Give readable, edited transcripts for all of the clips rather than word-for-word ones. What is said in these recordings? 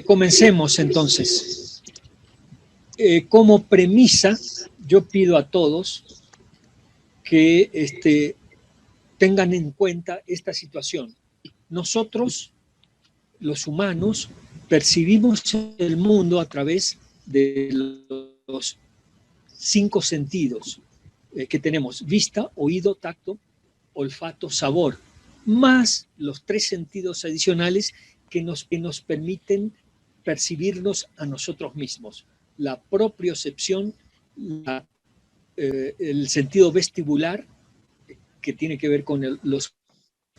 Comencemos entonces. Como premisa, yo pido a todos que tengan en cuenta esta situación. Nosotros, los humanos, percibimos el mundo a través de los 5 sentidos que tenemos: vista, oído, tacto, olfato, sabor, más los 3 sentidos adicionales que nos permiten percibirnos a nosotros mismos: la propiocepción, el sentido vestibular, que tiene que ver con los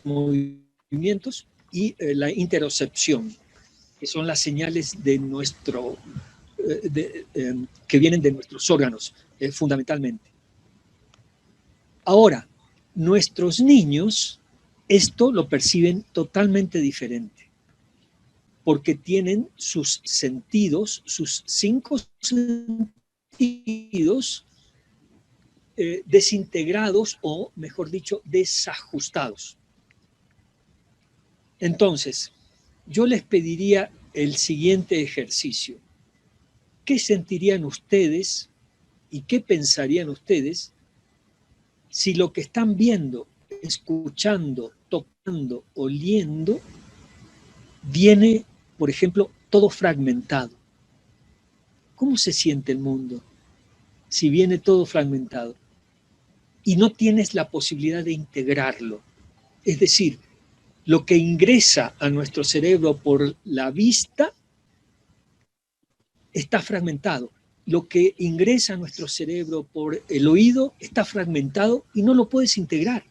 movimientos, y la interocepción, que son las señales de que vienen de nuestros órganos, fundamentalmente. Ahora, nuestros niños esto lo perciben totalmente diferente, porque tienen sus sentidos, sus 5 sentidos desintegrados, o mejor dicho, desajustados. Entonces, yo les pediría el siguiente ejercicio. ¿Qué sentirían ustedes y qué pensarían ustedes si lo que están viendo, escuchando, tocando, oliendo, viene, por ejemplo, todo fragmentado? ¿Cómo se siente el mundo si viene todo fragmentado y no tienes la posibilidad de integrarlo? Es decir, lo que ingresa a nuestro cerebro por la vista está fragmentado. Lo que ingresa a nuestro cerebro por el oído está fragmentado y no lo puedes integrar.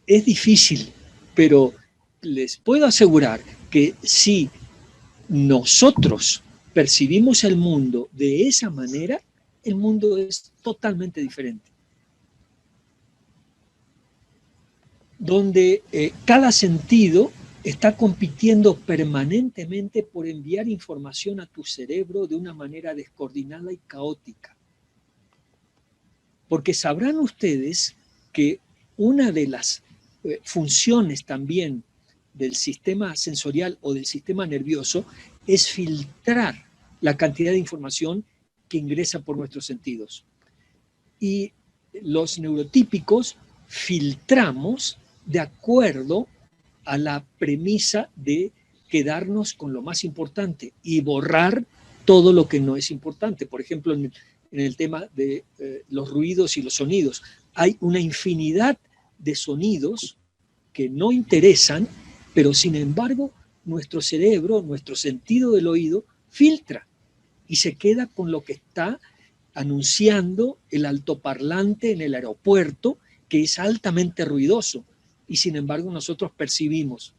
Es difícil, pero les puedo asegurar que si nosotros percibimos el mundo de esa manera, el mundo es totalmente diferente. Donde cada sentido está compitiendo permanentemente por enviar información a tu cerebro de una manera descoordinada y caótica. Porque sabrán ustedes que una de las funciones también del sistema sensorial o del sistema nervioso es filtrar la cantidad de información que ingresa por nuestros sentidos. Y los neurotípicos filtramos de acuerdo a la premisa de quedarnos con lo más importante y borrar todo lo que no es importante. Por ejemplo, en el tema de los ruidos y los sonidos, hay una infinidad de sonidos que no interesan, pero sin embargo nuestro cerebro, nuestro sentido del oído, filtra y se queda con lo que está anunciando el altoparlante en el aeropuerto, que es altamente ruidoso, y sin embargo nosotros percibimos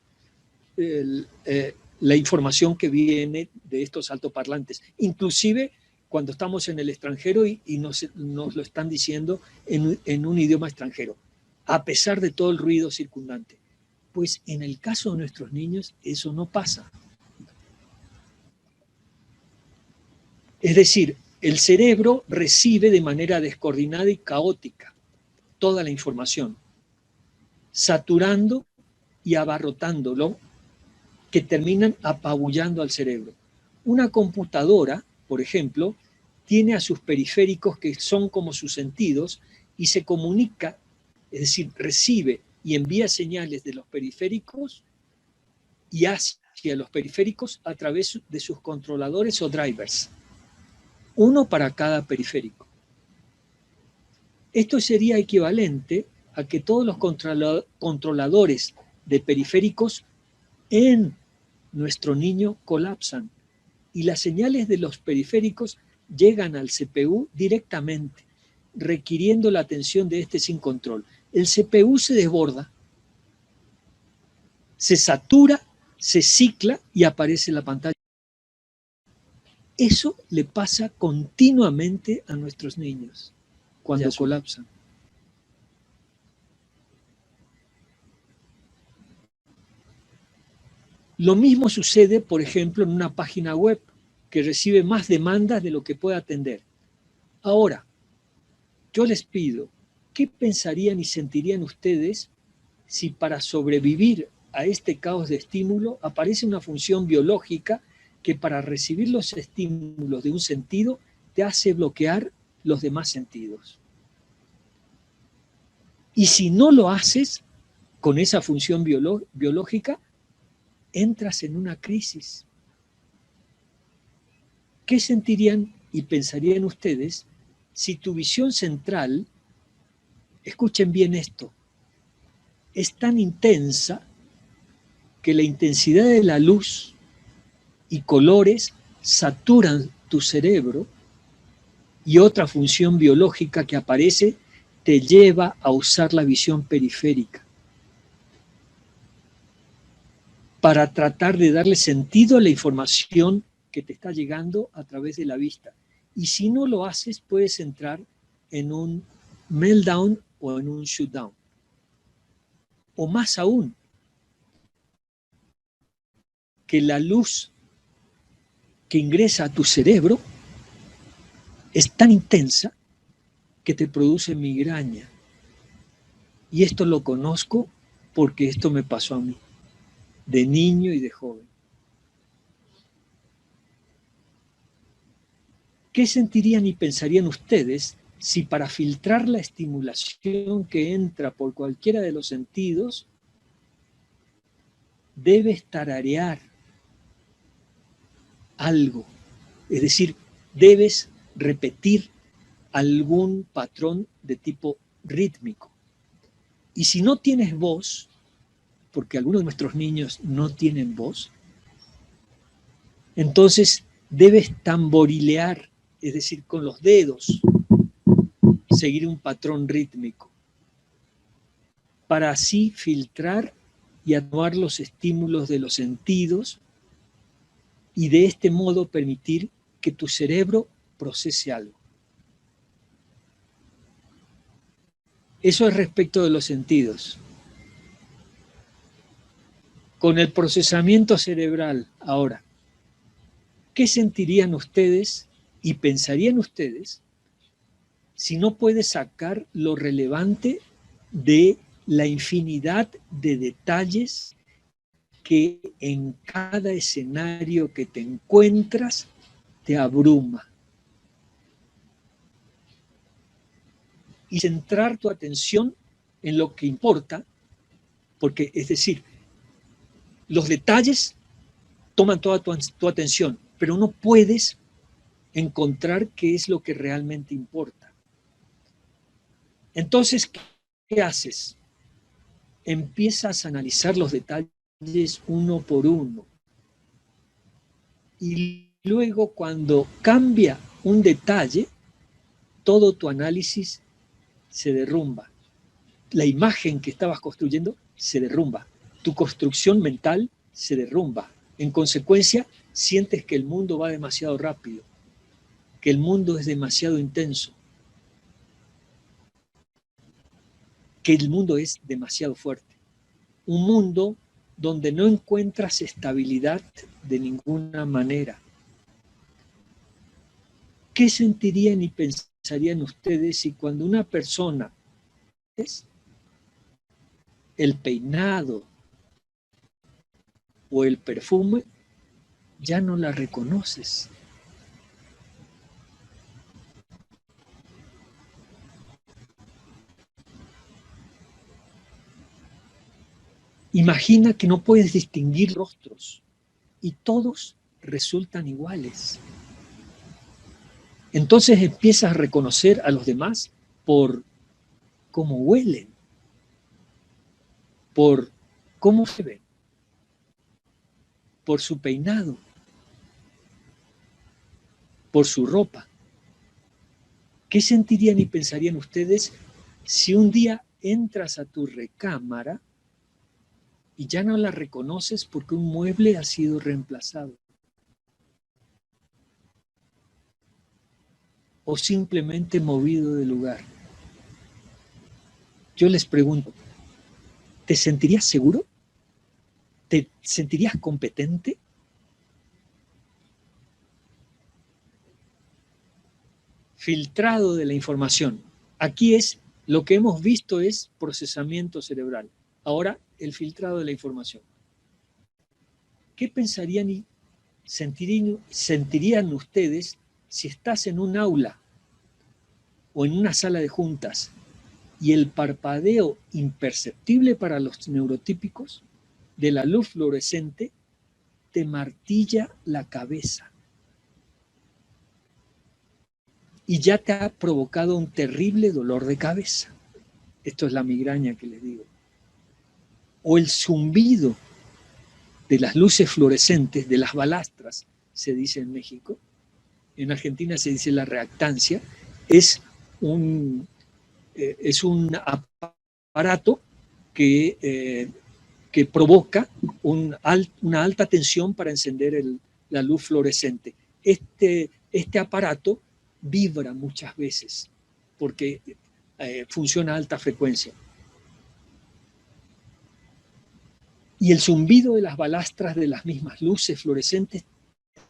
la información que viene de estos altoparlantes, inclusive cuando estamos en el extranjero y nos lo están diciendo en un idioma extranjero, a pesar de todo el ruido circundante. Pues en el caso de nuestros niños eso no pasa. Es decir, el cerebro recibe de manera descoordinada y caótica toda la información, saturando y abarrotándolo, que terminan apabullando al cerebro. Una computadora, por ejemplo, tiene a sus periféricos que son como sus sentidos y se comunica, es decir, recibe y envía señales de los periféricos y hacia los periféricos a través de sus controladores o drivers, uno para cada periférico. Esto sería equivalente a que todos los controladores de periféricos en nuestro niño colapsan y las señales de los periféricos llegan al CPU directamente, requiriendo la atención de este sin control. El CPU se desborda, se satura, se cicla y aparece en la pantalla. Eso le pasa continuamente a nuestros niños cuando colapsan. Lo mismo sucede, por ejemplo, en una página web que recibe más demandas de lo que puede atender. Ahora, yo les pido, ¿qué pensarían y sentirían ustedes si para sobrevivir a este caos de estímulo aparece una función biológica que para recibir los estímulos de un sentido te hace bloquear los demás sentidos. Y si no lo haces con esa función biológica, entras en una crisis. ¿Qué sentirían y pensarían ustedes si tu visión central, escuchen bien esto, es tan intensa que la intensidad de la luz y colores saturan tu cerebro y otra función biológica que aparece te lleva a usar la visión periférica para tratar de darle sentido a la información que te está llegando a través de la vista? Y si no lo haces, puedes entrar en un meltdown o en un shutdown. O más aún, que la luz que ingresa a tu cerebro es tan intensa que te produce migraña. Y esto lo conozco porque esto me pasó a mí, de niño y de joven. ¿Qué sentirían y pensarían ustedes si para filtrar la estimulación que entra por cualquiera de los sentidos debes tararear algo? Es decir, debes repetir algún patrón de tipo rítmico. Y si no tienes voz, porque algunos de nuestros niños no tienen voz, entonces debes tamborilear, es decir, con los dedos, seguir un patrón rítmico, para así filtrar y atenuar los estímulos de los sentidos y de este modo permitir que tu cerebro procese algo. Eso es respecto de los sentidos. Con el procesamiento cerebral ahora, ¿qué sentirían ustedes y pensarían ustedes si no puedes sacar lo relevante de la infinidad de detalles que en cada escenario que te encuentras te abruma? Y centrar tu atención en lo que importa, porque es decir, los detalles toman toda tu atención, pero no puedes encontrar qué es lo que realmente importa. Entonces, ¿qué haces? Empiezas a analizar los detalles uno por uno. Y luego, cuando cambia un detalle, todo tu análisis se derrumba. La imagen que estabas construyendo se derrumba. Tu construcción mental se derrumba. En consecuencia, sientes que el mundo va demasiado rápido, que el mundo es demasiado intenso, que el mundo es demasiado fuerte. Un mundo donde no encuentras estabilidad de ninguna manera. ¿Qué sentirían y pensarían ustedes si cuando una persona es el peinado o el perfume, ya no la reconoces? Imagina que no puedes distinguir rostros y todos resultan iguales. Entonces empiezas a reconocer a los demás por cómo huelen, por cómo se ven, por su peinado, por su ropa. ¿Qué sentirían y pensarían ustedes si un día entras a tu recámara y ya no la reconoces porque un mueble ha sido reemplazado? O simplemente movido de lugar. Yo les pregunto, ¿te sentirías seguro? ¿Te sentirías competente? Filtrado de la información. Aquí es, lo que hemos visto es procesamiento cerebral. Ahora, el filtrado de la información. ¿Qué pensarían y sentirían ustedes si estás en un aula o en una sala de juntas y el parpadeo imperceptible para los neurotípicos de la luz fluorescente te martilla la cabeza y ya te ha provocado un terrible dolor de cabeza? Esto es la migraña que les digo. O el zumbido de las luces fluorescentes, de las balastras, se dice en México. En Argentina se dice la reactancia. Es un aparato que provoca una alta tensión para encender la luz fluorescente. Este aparato vibra muchas veces porque funciona a alta frecuencia. Y el zumbido de las balastras de las mismas luces fluorescentes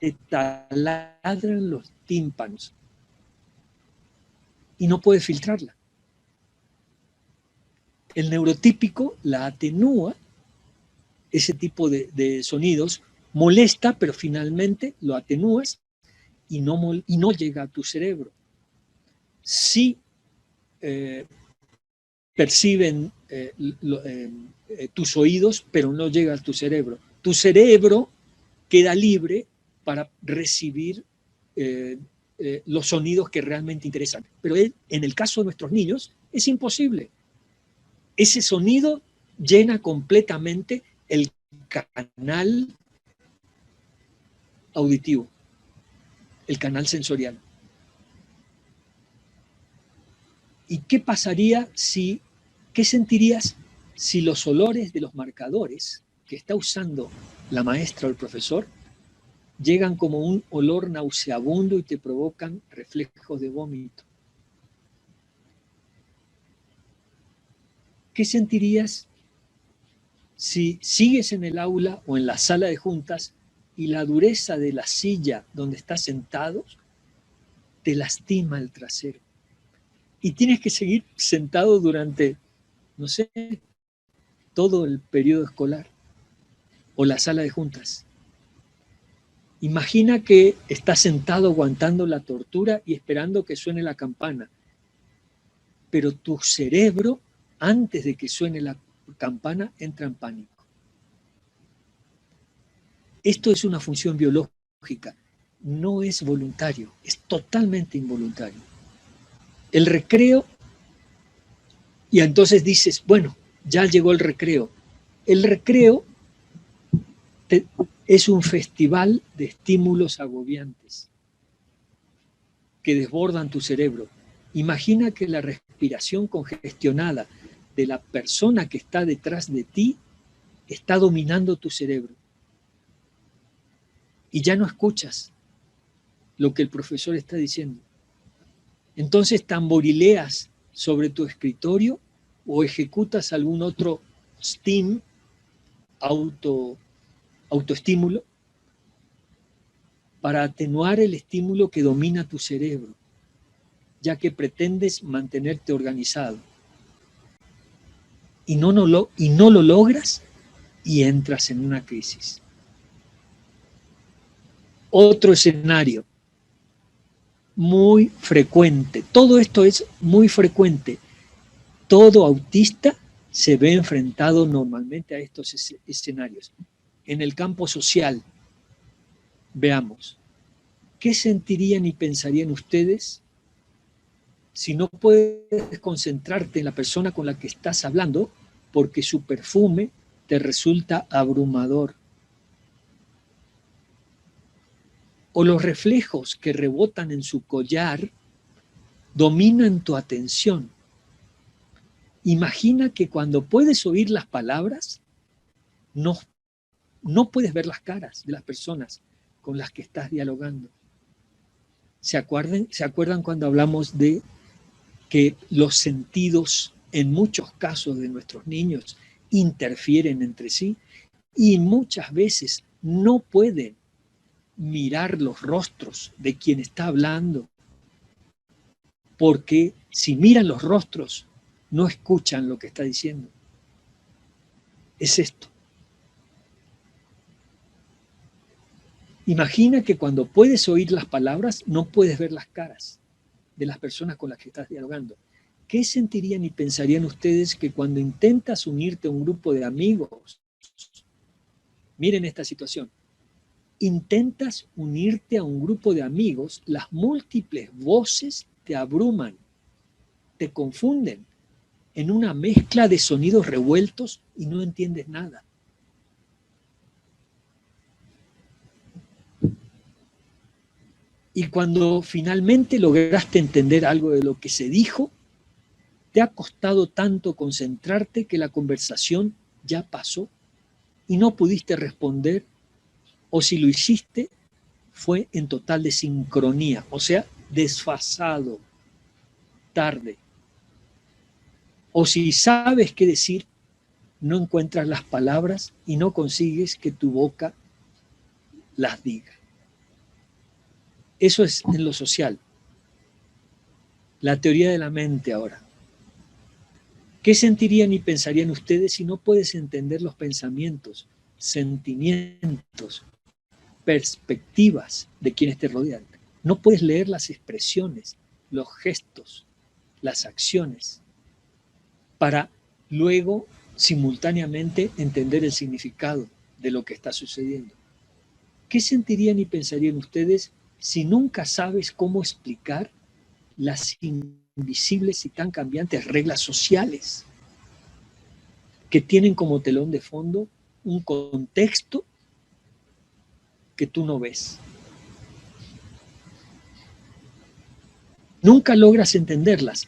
te taladran los tímpanos y no puedes filtrarla. El neurotípico la atenúa, ese tipo de sonidos, molesta, pero finalmente lo atenúas y no llega a tu cerebro. Sí perciben tus oídos, pero no llega a tu cerebro. Tu cerebro queda libre para recibir los sonidos que realmente interesan. Pero en el caso de nuestros niños es imposible. Ese sonido llena completamente el canal auditivo, el canal sensorial. ¿Y qué pasaría qué sentirías si los olores de los marcadores que está usando la maestra o el profesor llegan como un olor nauseabundo y te provocan reflejos de vómito? ¿Qué sentirías si sigues en el aula o en la sala de juntas y la dureza de la silla donde estás sentado te lastima el trasero? Y tienes que seguir sentado durante, no sé, todo el periodo escolar o la sala de juntas. Imagina que estás sentado aguantando la tortura y esperando que suene la campana, pero tu cerebro, antes de que suene la campana, entra en pánico. Esto es una función biológica, no es voluntario, es totalmente involuntario. El recreo, y entonces dices, bueno, ya llegó el recreo. El recreo es un festival de estímulos agobiantes que desbordan tu cerebro. Imagina que la respiración congestionada de la persona que está detrás de ti está dominando tu cerebro. Y ya no escuchas lo que el profesor está diciendo. Entonces tamborileas sobre tu escritorio o ejecutas algún otro STEAM, autoestímulo, para atenuar el estímulo que domina tu cerebro, ya que pretendes mantenerte organizado. Y no lo logras y entras en una crisis. Otro escenario muy frecuente. Todo esto es muy frecuente. Todo autista se ve enfrentado normalmente a estos escenarios. En el campo social, veamos, ¿qué sentirían y pensarían ustedes si no puedes concentrarte en la persona con la que estás hablando porque su perfume te resulta abrumador? O los reflejos que rebotan en su collar dominan tu atención. Imagina que cuando puedes oír las palabras, no puedes ver las caras de las personas con las que estás dialogando. ¿Se acuerdan cuando hablamos de que los sentidos, en muchos casos de nuestros niños, interfieren entre sí? Y muchas veces no pueden mirar los rostros de quien está hablando, porque si miran los rostros, no escuchan lo que está diciendo. es esto. Imagina que cuando puedes oír las palabras, no puedes ver las caras de las personas con las que estás dialogando. ¿Qué sentirían y pensarían ustedes que cuando intentas unirte a un grupo de amigos, miren esta situación, intentas unirte a un grupo de amigos, las múltiples voces te abruman, te confunden en una mezcla de sonidos revueltos y no entiendes nada? Y cuando finalmente lograste entender algo de lo que se dijo, te ha costado tanto concentrarte que la conversación ya pasó y no pudiste responder, o si lo hiciste, fue en total desincronía, o sea, desfasado, tarde. O si sabes qué decir, no encuentras las palabras y no consigues que tu boca las diga. Eso es en lo social. La teoría de la mente ahora. ¿Qué sentirían y pensarían ustedes si no puedes entender los pensamientos, sentimientos, perspectivas de quienes te rodean? No puedes leer las expresiones, los gestos, las acciones, para luego simultáneamente entender el significado de lo que está sucediendo. ¿Qué sentirían y pensarían ustedes si nunca sabes cómo explicar las invisibles y tan cambiantes reglas sociales que tienen como telón de fondo un contexto que tú no ves? Nunca logras entenderlas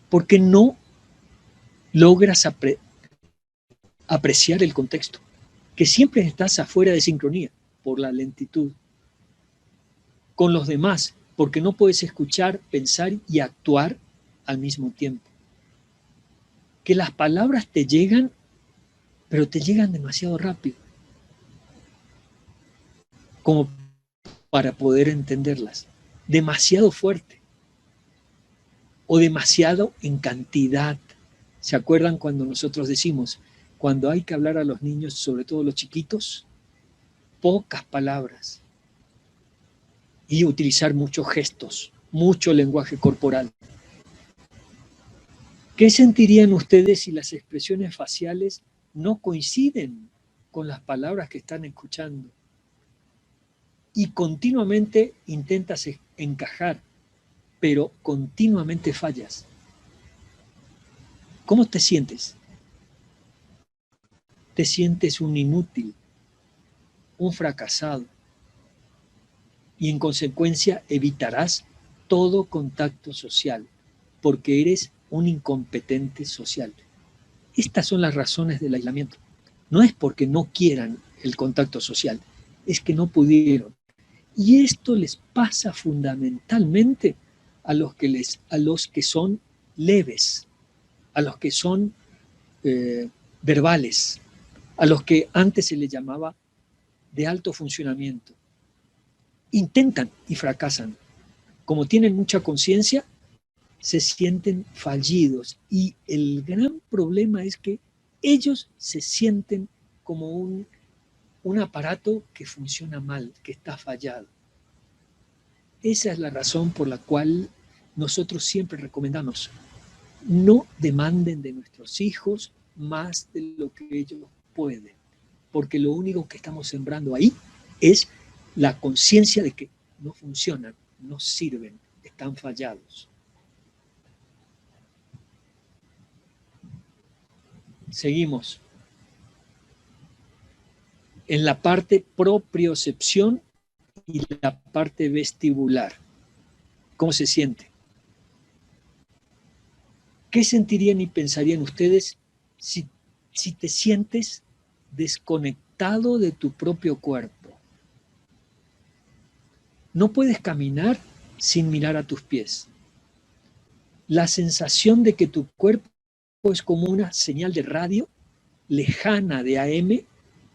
porque no logras apreciar el contexto, que siempre estás afuera de sincronía por la lentitud con los demás, porque no puedes escuchar, pensar y actuar al mismo tiempo. Que las palabras te llegan, pero te llegan demasiado rápido, como para poder entenderlas, demasiado fuerte o demasiado en cantidad. ¿Se acuerdan cuando nosotros decimos, cuando hay que hablar a los niños, sobre todo los chiquitos, pocas palabras y utilizar muchos gestos, mucho lenguaje corporal? ¿Qué sentirían ustedes si las expresiones faciales no coinciden con las palabras que están escuchando? Y continuamente intentas encajar, pero continuamente fallas. ¿Cómo te sientes? Te sientes un inútil, un fracasado, y en consecuencia evitarás todo contacto social, porque eres un incompetente social. Estas son las razones del aislamiento. No es porque no quieran el contacto social, es que no pudieron. Y esto les pasa fundamentalmente a los que son leves, a los que son verbales, a los que antes se les llamaba de alto funcionamiento. Intentan y fracasan. Como tienen mucha conciencia, se sienten fallidos, y el gran problema es que ellos se sienten como un aparato que funciona mal, que está fallado. Esa es la razón por la cual nosotros siempre recomendamos: no demanden de nuestros hijos más de lo que ellos pueden, porque lo único que estamos sembrando ahí es la conciencia de que no funcionan, no sirven, están fallados. Seguimos. En la parte propriocepción y la parte vestibular. ¿Cómo se siente? ¿Qué sentirían y pensarían ustedes si te sientes desconectado de tu propio cuerpo? No puedes caminar sin mirar a tus pies. La sensación de que tu cuerpo es como una señal de radio lejana de AM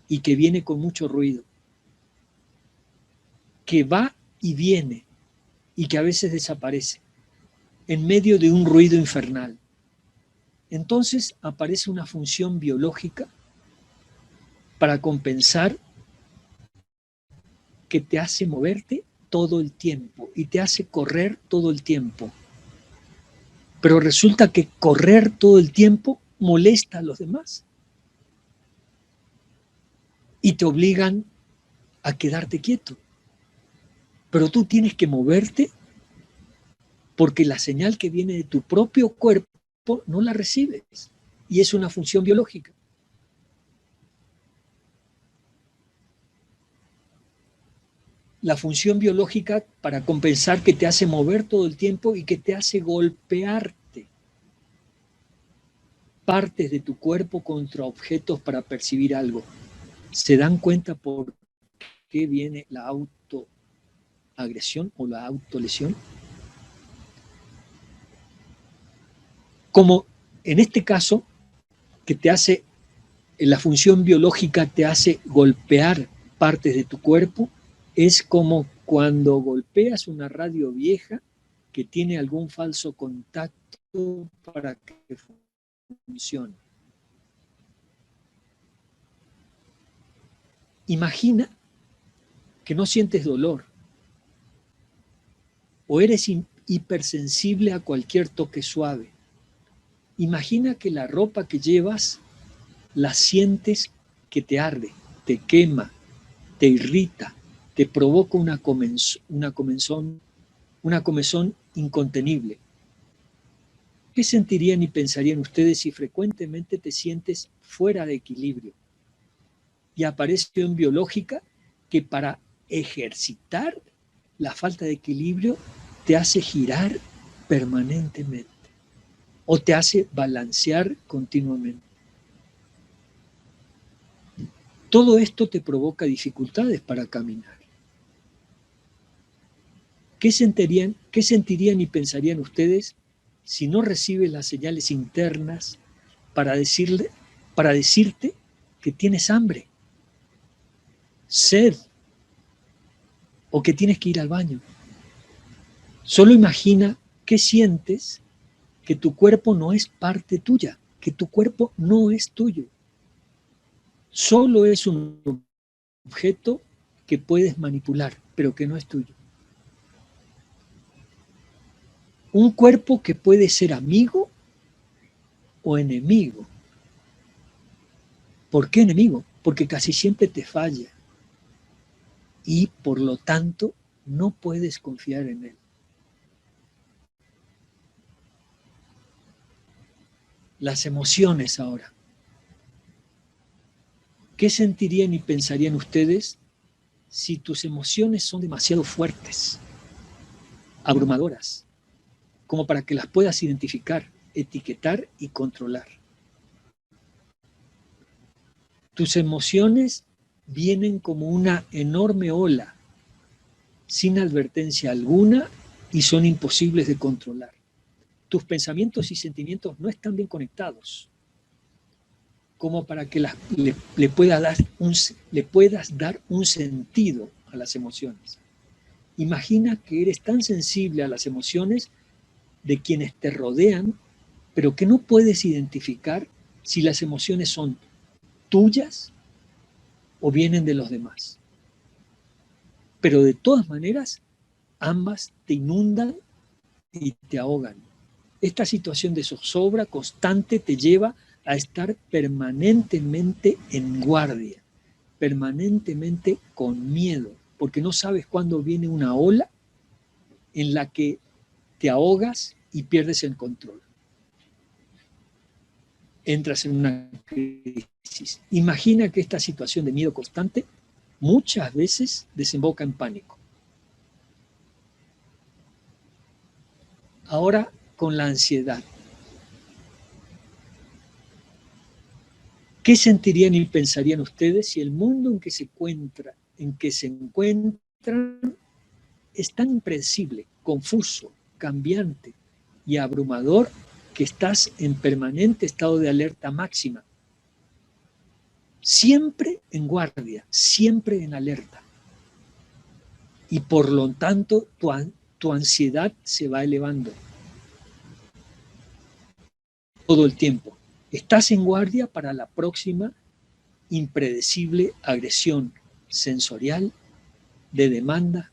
y que viene con mucho ruido, que va y viene y que a veces desaparece en medio de un ruido infernal. Entonces aparece una función biológica para compensar que te hace moverte todo el tiempo y te hace correr todo el tiempo. Pero resulta que correr todo el tiempo molesta a los demás y te obligan a quedarte quieto. Pero tú tienes que moverte porque la señal que viene de tu propio cuerpo no la recibes y es una función biológica. La función biológica para compensar que te hace mover todo el tiempo y que te hace golpearte partes de tu cuerpo contra objetos para percibir algo. ¿Se dan cuenta por qué viene la autoagresión o la autolesión? Como en este caso, que te hace, la función biológica te hace golpear partes de tu cuerpo, es como cuando golpeas una radio vieja que tiene algún falso contacto para que funcione. Imagina que no sientes dolor o eres hipersensible a cualquier toque suave. Imagina que la ropa que llevas la sientes que te arde, te quema, te irrita, te provoca una comezón incontenible. ¿Qué sentirían y pensarían ustedes si frecuentemente te sientes fuera de equilibrio? Y aparece una biológica que para ejercitar la falta de equilibrio te hace girar permanentemente o te hace balancear continuamente. Todo esto te provoca dificultades para caminar. ¿Qué sentirían y pensarían ustedes si no recibes las señales internas para decirte que tienes hambre, sed o que tienes que ir al baño? Solo imagina qué sientes, que tu cuerpo no es parte tuya, que tu cuerpo no es tuyo. Solo es un objeto que puedes manipular, pero que no es tuyo. Un cuerpo que puede ser amigo o enemigo. ¿Por qué enemigo? Porque casi siempre te falla y por lo tanto no puedes confiar en él. Las emociones ahora. ¿Qué sentirían y pensarían ustedes si tus emociones son demasiado fuertes, abrumadoras, como para que las puedas identificar, etiquetar y controlar? Tus emociones vienen como una enorme ola, sin advertencia alguna, y son imposibles de controlar. Tus pensamientos y sentimientos no están bien conectados, como para que le puedas dar un sentido a las emociones. Imagina que eres tan sensible a las emociones de quienes te rodean, pero que no puedes identificar si las emociones son tuyas o vienen de los demás. Pero de todas maneras, ambas te inundan y te ahogan. Esta situación de zozobra constante te lleva a estar permanentemente en guardia, permanentemente con miedo, porque no sabes cuándo viene una ola en la que te ahogas y pierdes el control. Entras en una crisis. Imagina que esta situación de miedo constante muchas veces desemboca en pánico. Ahora con la ansiedad. ¿Qué sentirían y pensarían ustedes si el mundo en que se encuentran es tan impredecible, confuso, cambiante y abrumador que estás en permanente estado de alerta máxima? Siempre en guardia, siempre en alerta. Y por lo tanto tu ansiedad se va elevando todo el tiempo. Estás en guardia para la próxima impredecible agresión sensorial, de demanda,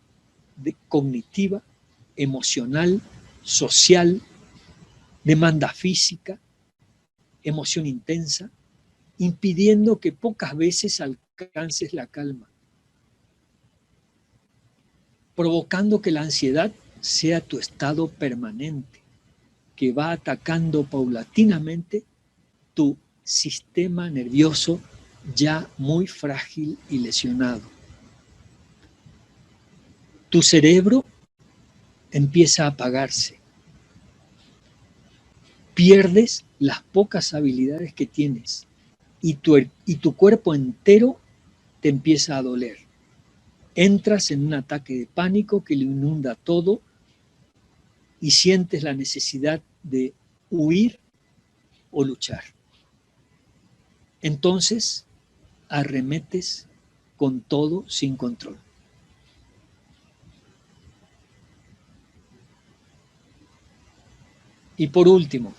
cognitiva, emocional, social, demanda física, emoción intensa, impidiendo que pocas veces alcances la calma, provocando que la ansiedad sea tu estado permanente, que va atacando paulatinamente tu sistema nervioso ya muy frágil y lesionado. Tu cerebro empieza a apagarse. Pierdes las pocas habilidades que tienes y tu cuerpo entero te empieza a doler. Entras en un ataque de pánico que lo inunda todo y sientes la necesidad de huir o luchar. Entonces, arremetes con todo sin control. Y por último,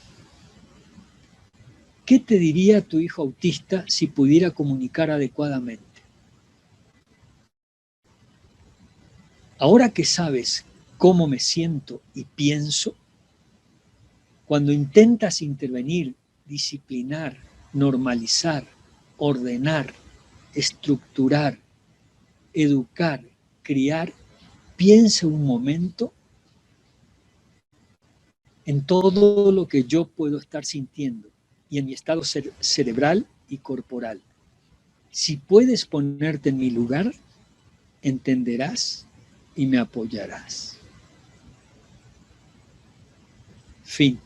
¿qué te diría tu hijo autista si pudiera comunicar adecuadamente? Ahora que sabes cómo me siento y pienso, cuando intentas intervenir, disciplinar, normalizar, ordenar, estructurar, educar, criar, piensa un momento en todo lo que yo puedo estar sintiendo y en mi estado cerebral y corporal. Si puedes ponerte en mi lugar, entenderás y me apoyarás. Fin.